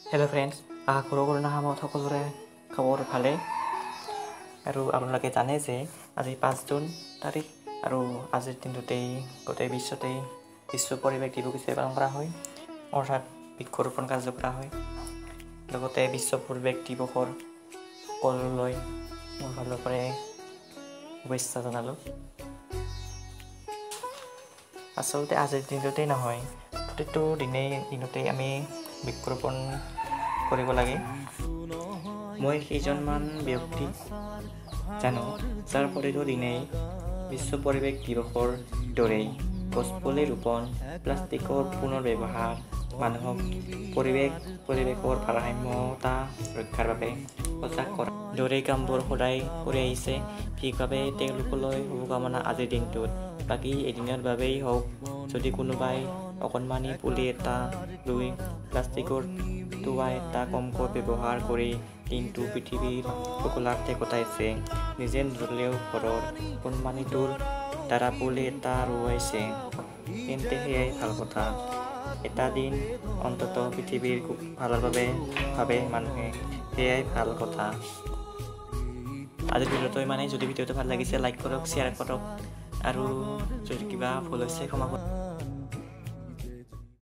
Hello friends आखर करना हामत सकलोरे खबर भाले और आपनालोके जाने जे आज 5 जून तारिख और आजिर दिनटोते गोटे विश्वते विश्व परिवेश दिवस हिसाबे पालन करा हय अर्थात बृक्षरोपण कार्य करा हय लगते विश्व परिवेश दिवसर कलলৈ मोर फाলৰ পৰা শুভেচ্ছা জনালো आसलते आजिर दिनटोते নহয় प्रतिটো দিনতে আমি বৃক্ষৰোপণ কৰিব লাগে মই সেইজনমান ব্যক্তি জানো যাৰ প্ৰতিটো দিনেই বিশ্ব পৰিৱেশ দিৱসৰ দৰেই গছপুলি ৰোপণ প্লাষ্টিকৰ পুনৰ ব্যৱহাৰ মানুহক পৰিৱেশৰ ভাৰসাম্যতা ৰক্ষাৰ বাবে সজাগ কৰা দৰে কামবোৰ সদায় কৰি আহিছে ঠিকভাৱে তেওঁলোকলৈ শুভকামনা আজিৰ দিনটোত বাকী এদিনৰ বাবেই হওক যদি কোনোবাই অকণমানি পুলি এটা ৰুই প্লাষ্টিকৰ টুৱা এটা কমকৈ ব্যৱহাৰ কৰি দিনটো পৃথিৱীৰ সকলোতে কটাইছে নিজে নৰুলেও ঘৰৰ কোনমানিটোৰ দ্বাৰা পুলি এটা ৰুৱাইছে তেন্তে সেয়াই ভাল কথা এটা দিন অন্তত পৃথিৱীৰ ভালৰ বাবে ভাবে মানুহে সেয়াই ভাল কথা আজিৰ ভিডিঅ'টো ইমানেই যদি ভিডিঅ'টো ভাল লাগিছে লাইক কৰক শ্বেয়াৰ কৰক আৰু যদি কিবা ভুল হৈছে ক্ষমা কৰক।